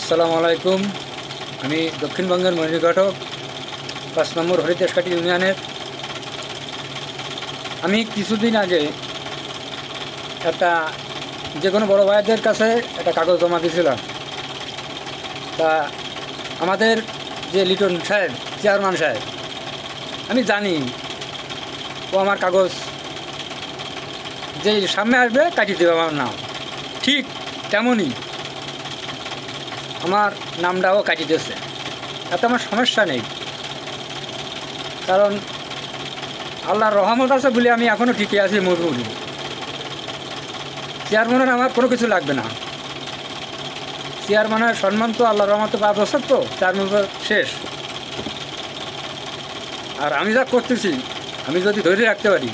আসসালামু আলাইকুম। আমি দক্ষিণবঙ্গের মনিরঘটক ৫ নম্বর হরিদেশকাটি ইউনিয়নের। আমি কিছুদিন আগে একটা যে কোনো বড়ো ভাইদের কাছে একটা কাগজ জমা দিয়েছিলাম। তা আমাদের যে লিটন সাহেব, চেয়ারম্যান সাহেব, আমি জানি ও আমার কাগজ যে সামনে আসবে কাটিয়ে দেবে আমার নাম, ঠিক তেমনই আমার নামটাও কাটিয়ে দিয়েছে। এত আমার সমস্যা নেই, কারণ আল্লাহর রহমত আছে বলে আমি এখনও ঠিকই আছি মজবুরি। চেয়ারম্যানের আমার কোনো কিছু লাগবে না। চেয়ারম্যানের সম্মান তো আল্লাহর রহমতে 5 বছর, তো চেয়ারম্যান শেষ। আর আমি যা করতেছি, আমি যদি ধরে রাখতে পারি,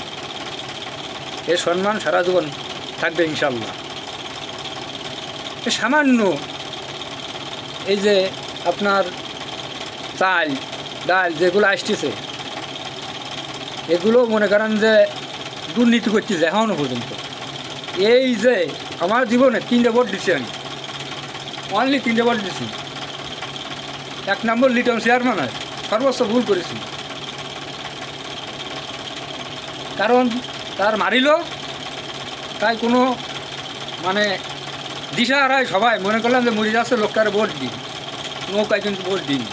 এই সম্মান সারা জীবন থাকবে ইনশাল্লাহ। সামান্য এই যে আপনার চাল ডাল যেগুলো আসতেছে, এগুলো মনে করেন যে দুর্নীতি করতেছে এখনও পর্যন্ত। এই যে আমার জীবনে 3টে ভোট দিচ্ছি, আমি অনলি 3টে ভোট দিচ্ছি। 1 নম্বর লিটন চেয়ারম্যানের সর্বোচ্চ ভুল করেছি, কারণ তার মারিল, তাই কোনো মানে দিশা হারায় সবাই মনে করলাম যে মরে যাচ্ছে লোকটারে ভোট দিই, নৌকায় কিন্তু ভোট দিই।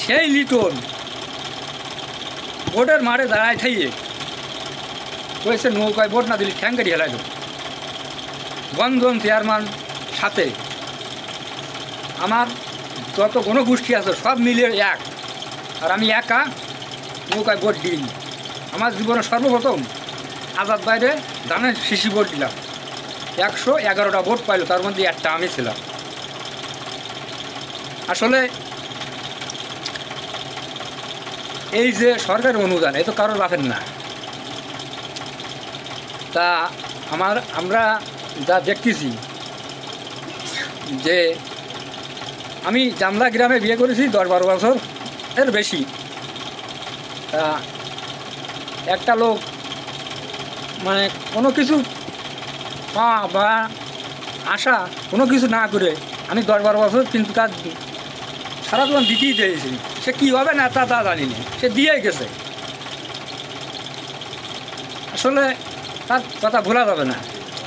সেই লিটন ভোটের মারে দাঁড়ায় থাইয়ে কয়েছে নৌকায় ভোট না দিলে ঠ্যাং কাটি হেলাই দেব। বন্ধন চেয়ারম্যান সাথে আমার যত কোনো গোষ্ঠী আছে সব মিলিয়ে এক, আর আমি একা নৌকায় ভোট দিইনি। আমার জীবনে সর্বপ্রথম আজাদ বাইরে ধানের শিশি ভোট দিলাম, 111টা ভোট পাইল, তার মধ্যে একটা আমি ছিলাম। আসলে এই যে সরকারের অনুদান, এ তো কারোর বাপের না। তা আমরা যা দেখতেছি যে আমি জামলা গ্রামে বিয়ে করেছি 10-12 বছর এর বেশি। তা একটা লোক মানে কোনো কিছু বা আশা কোনো কিছু না করে আমি 10-12 বছর কিন্তু তার সারা জীবন দিতেই দিয়েছি। সে কী হবে না তা জানি না, সে দিয়েই গেছে। আসলে তার কথা ভোলা যাবে না।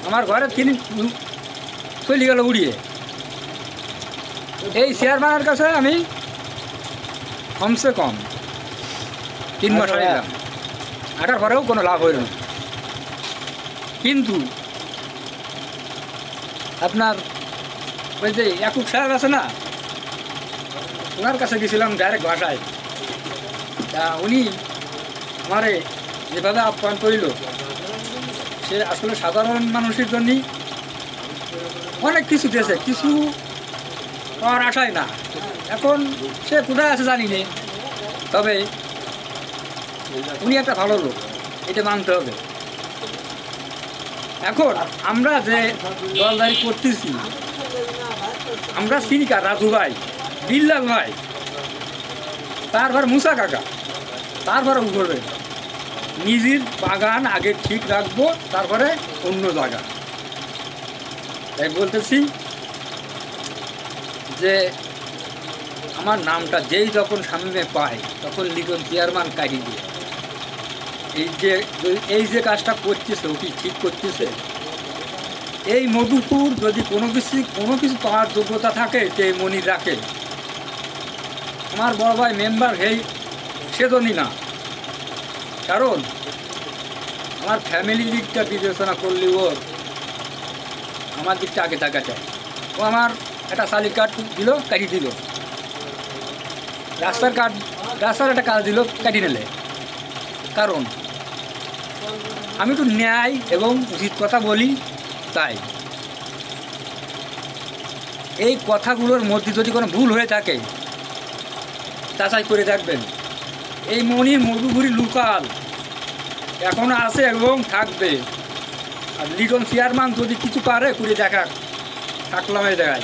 আমার ঘরে তিনি চলে গেল উড়িয়ে। এই চেয়ারম্যানের কাছে আমি কমসে কম 3 মাস আইলাম, আটার পরেও কোনো লাভ হইল না। কিন্তু আপনার ওই যে ইয়াকুব সাহেব আছে না, ওনার কাছে গেছিলাম ডাইরেক্ট ভাষায়। তা উনি আমারে যেভাবে আপ্যায়ন করিল, সে আসলে সাধারণ মানুষের জন্যই অনেক কিছু দিয়েছে, কিছু পাওয়ার আশায় না। এখন সে কোথায় আছে জানি নে, তবে উনি একটা ভালো লোক, এটা মানতে হবে। এখন আমরা যে দলদারি করতেছি, আমরা সিনিকা রাজু ভাই, বিল্লাল ভাই, তারপর মুসা কাকা, তারপরে উপরে নিজের বাগান আগে ঠিক রাখবো, তারপরে অন্য জায়গা। তাই বলতেছি যে আমার নামটা যেই যখন সামনে পায় তখন লিটন চেয়ারম্যান কাটি দিয়ে এই যে কাজটা করতেছে, ওকে ঠিক করতেছে। এই মধুপুর যদি কোনো কিছু পাওয়ার যোগ্যতা থাকে, যে মনি রাখে, আমার বড় ভাই মেম্বার সেজনই না। কারণ আমার ফ্যামিলির দিকটা বিবেচনা করলে ওর আমার দিকটা আগে থাকা চায়। ও আমার একটা শালির কার্ড দিল, কাটি দিল, রাস্তার একটা কাজ দিল, কাটি নিলে। কারণ আমি তো ন্যায় এবং উচিত কথা বলি, তাই এই কথাগুলোর মধ্যে যদি কোনো ভুল হয়ে থাকে যাচাই করে দেখবেন। এই মনির মধুপুরি লোকাল এখনও আছে এবং থাকবে। আর লিটন চেয়ারম্যান যদি কিছু পারে করে থাকলাম এই জায়গায়।